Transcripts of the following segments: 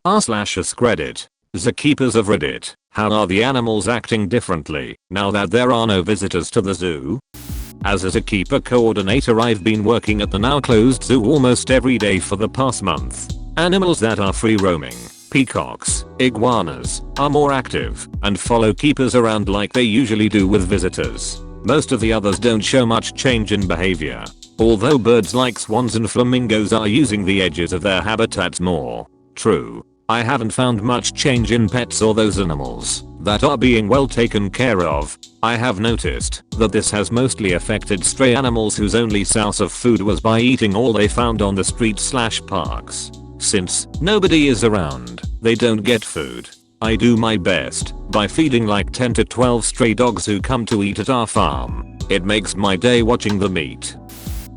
r/AskReddit. The keepers of Reddit. How are the animals acting differently now that there are no visitors to the zoo? As a zookeeper coordinator, I've been working at the now closed zoo almost every day for the past month. Animals that are free roaming, peacocks, iguanas, are more active and follow keepers around like they usually do with visitors. Most of the others don't show much change in behavior. Although birds like swans and flamingos are using the edges of their habitats more. True. I haven't found much change in pets or those animals that are being well taken care of. I have noticed that this has mostly affected stray animals whose only source of food was by eating all they found on the streets/parks. Since nobody is around, they don't get food. I do my best by feeding like 10 to 12 stray dogs who come to eat at our farm. It makes my day watching them eat.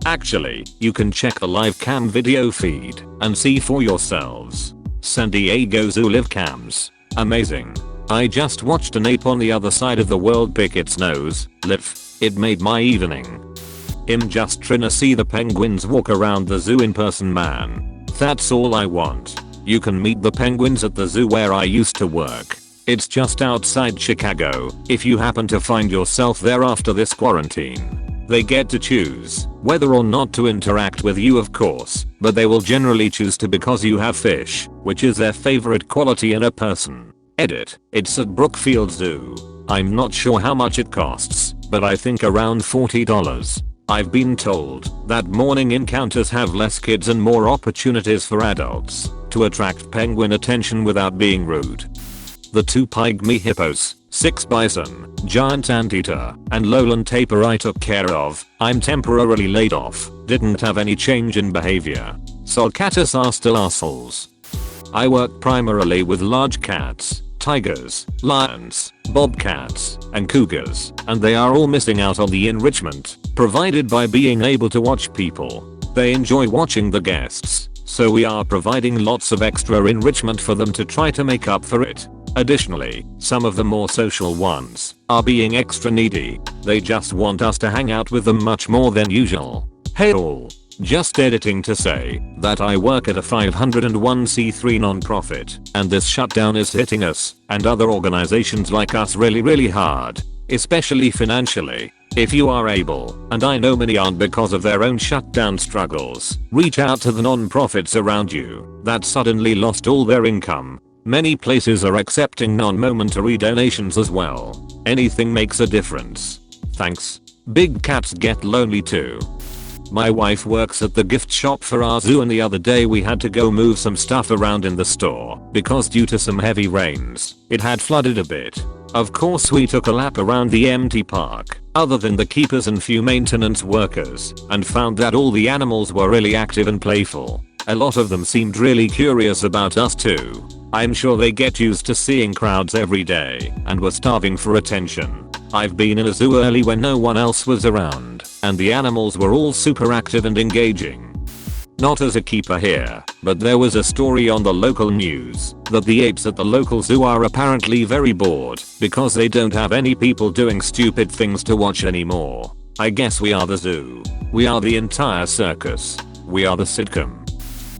Actually, you can check the live cam video feed and see for yourselves. San Diego Zoo live cams. Amazing. I just watched an ape on the other side of the world pick its nose. Live. It made my evening. I'm just tryna see the penguins walk around the zoo in person, man. That's all I want. You can meet the penguins at the zoo where I used to work. It's just outside Chicago if you happen to find yourself there after this quarantine. They get to choose whether or not to interact with you, of course, but they will generally choose to because you have fish, which is their favorite quality in a person. Edit. It's at Brookfield Zoo. I'm not sure how much it costs, but I think around $40. I've been told that morning encounters have less kids and more opportunities for adults to attract penguin attention without being rude. The 2 pygmy hippos, 6 bison, giant anteater, and lowland tapir I took care of. I'm temporarily laid off. Didn't have any change in behavior. Sulcatus are still assholes. I work primarily with large cats, tigers, lions, bobcats, and cougars, and they are all missing out on the enrichment provided by being able to watch people. They enjoy watching the guests, so we are providing lots of extra enrichment for them to try to make up for it. Additionally, some of the more social ones are being extra needy. They just want us to hang out with them much more than usual. Hey all. Just editing to say that I work at a 501c3 nonprofit, and this shutdown is hitting us and other organizations like us really hard, especially financially. If you are able, and I know many aren't because of their own shutdown struggles, reach out to the nonprofits around you that suddenly lost all their income. Many places are accepting non-monetary donations as well. Anything makes a difference. Thanks. Big cats get lonely too. My wife works at the gift shop for our zoo, and the other day we had to go move some stuff around in the store because due to some heavy rains, it had flooded a bit. Of course we took a lap around the empty park, other than the keepers and few maintenance workers, and found that all the animals were really active and playful. A lot of them seemed really curious about us too. I'm sure they get used to seeing crowds every day and were starving for attention. I've been in a zoo early when no one else was around, and the animals were all super active and engaging. Not as a keeper here, but there was a story on the local news that the apes at the local zoo are apparently very bored because they don't have any people doing stupid things to watch anymore. I guess we are the zoo. We are the entire circus. We are the sitcom.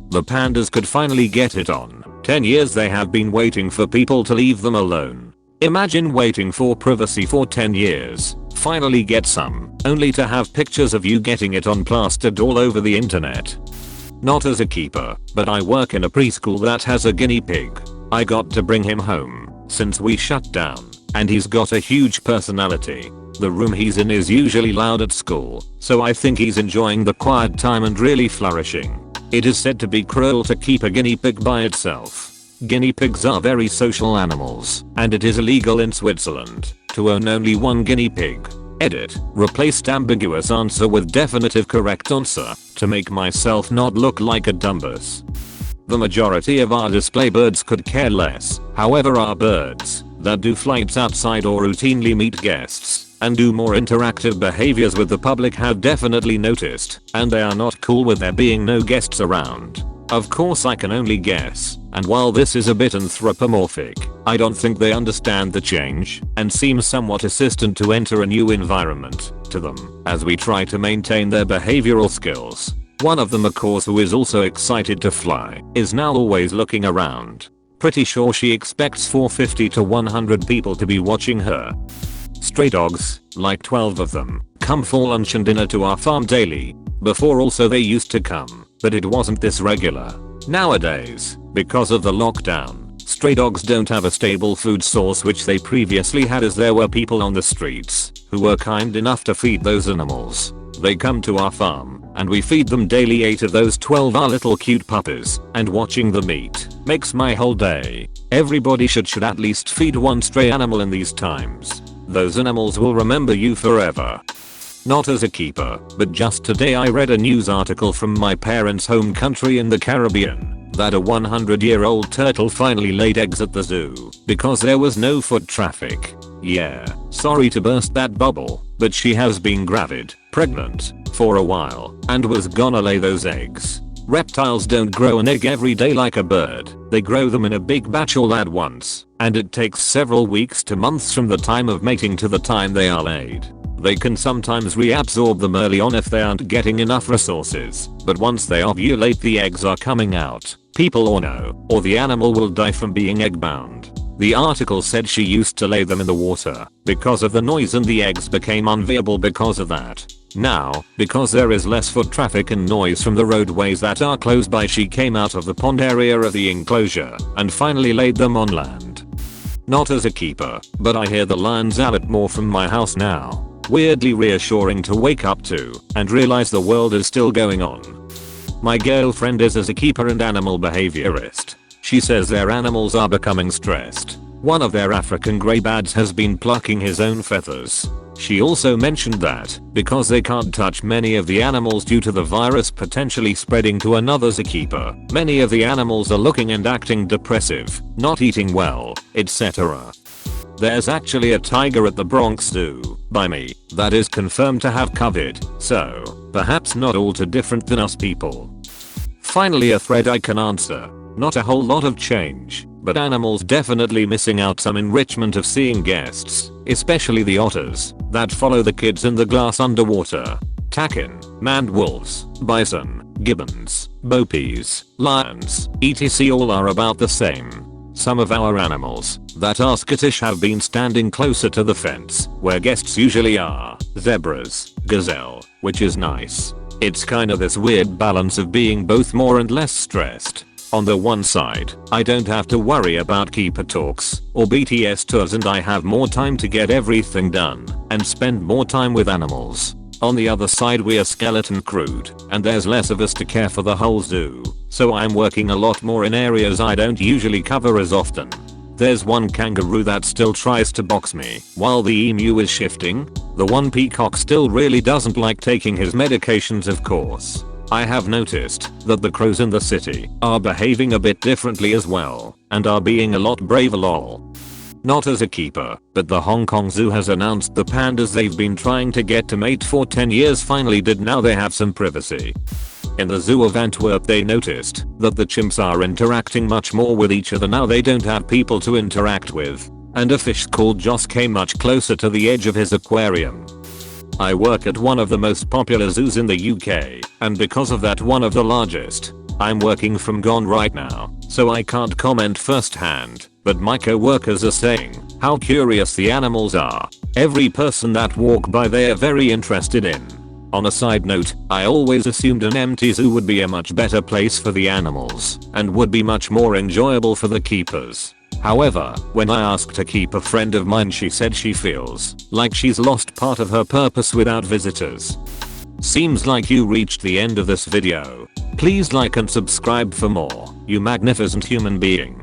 The pandas could finally get it on. 10 years they have been waiting for people to leave them alone. Imagine waiting for privacy for 10 years, finally get some, only to have pictures of you getting it on plastered all over the internet. Not as a keeper, but I work in a preschool that has a guinea pig. I got to bring him home since we shut down, and he's got a huge personality. The room he's in is usually loud at school, so I think he's enjoying the quiet time and really flourishing. It is said to be cruel to keep a guinea pig by itself. Guinea pigs are very social animals, and it is illegal in Switzerland to own only one guinea pig. Edit. Replaced ambiguous answer with definitive correct answer to make myself not look like a dumbass. The majority of our display birds could care less. However, our birds that do flights outside or routinely meet guests and do more interactive behaviors with the public have definitely noticed, and they are not cool with there being no guests around. Of course I can only guess, and while this is a bit anthropomorphic, I don't think they understand the change and seem somewhat hesitant to enter a new environment to them as we try to maintain their behavioral skills. One of the macaws, who is also excited to fly, is now always looking around. Pretty sure she expects 450 to 100 people to be watching her. Stray dogs, like 12 of them, come for lunch and dinner to our farm daily. Before also they used to come, but it wasn't this regular. Nowadays, because of the lockdown, stray dogs don't have a stable food source which they previously had, as there were people on the streets who were kind enough to feed those animals. They come to our farm and we feed them daily. 8 of those 12 are little cute puppies, and watching them eat makes my whole day. Everybody should at least feed one stray animal in these times. Those animals will remember you forever. Not as a keeper, but just today I read a news article from my parents' home country in the Caribbean that a 100-year-old turtle finally laid eggs at the zoo because there was no foot traffic. Yeah, sorry to burst that bubble, but she has been pregnant, for a while, and was gonna lay those eggs. Reptiles don't grow an egg every day like a bird. They grow them in a big batch all at once, and it takes several weeks to months from the time of mating to the time they are laid. They can sometimes reabsorb them early on if they aren't getting enough resources, but once they ovulate the eggs are coming out, people or no, or the animal will die from being egg bound. The article said she used to lay them in the water because of the noise, and the eggs became unviable because of that. Now, because there is less foot traffic and noise from the roadways that are close by, she came out of the pond area of the enclosure and finally laid them on land. Not as a keeper, but I hear the lions out more from my house now. Weirdly reassuring to wake up to and realize the world is still going on. My girlfriend is as a keeper and animal behaviorist. She says their animals are becoming stressed. One of their African grey bads has been plucking his own feathers. She also mentioned that, because they can't touch many of the animals due to the virus potentially spreading to another zookeeper, many of the animals are looking and acting depressive, not eating well, etc. There's actually a tiger at the Bronx Zoo, by me, that is confirmed to have COVID, so perhaps not all too different than us people. Finally, a thread I can answer. Not a whole lot of change, but animals definitely missing out some enrichment of seeing guests, especially the otters that follow the kids in the glass underwater. Takin, maned wolves, bison, gibbons, bopies, lions, etc. all are about the same. Some of our animals that are skittish have been standing closer to the fence where guests usually are. Zebras, gazelle, which is nice. It's kinda this weird balance of being both more and less stressed. On the one side, I don't have to worry about keeper talks or BTS tours, and I have more time to get everything done and spend more time with animals. On the other side, we are skeleton crewed and there's less of us to care for the whole zoo, so I'm working a lot more in areas I don't usually cover as often. There's one kangaroo that still tries to box me while the emu is shifting. The one peacock still really doesn't like taking his medications, of course. I have noticed that the crows in the city are behaving a bit differently as well and are being a lot braver lol. Not as a keeper, but the Hong Kong Zoo has announced the pandas they've been trying to get to mate for 10 years finally did. Now they have some privacy. In the zoo of Antwerp they noticed that the chimps are interacting much more with each other now they don't have people to interact with, and a fish called Joss came much closer to the edge of his aquarium. I work at one of the most popular zoos in the UK, and because of that one of the largest. I'm working from gone right now, so I can't comment firsthand, but my co-workers are saying how curious the animals are. Every person that walk by they are very interested in. On a side note, I always assumed an empty zoo would be a much better place for the animals and would be much more enjoyable for the keepers. However, when I asked a keeper friend of mine, she said she feels like she's lost part of her purpose without visitors. Seems like you reached the end of this video. Please like and subscribe for more, you magnificent human being.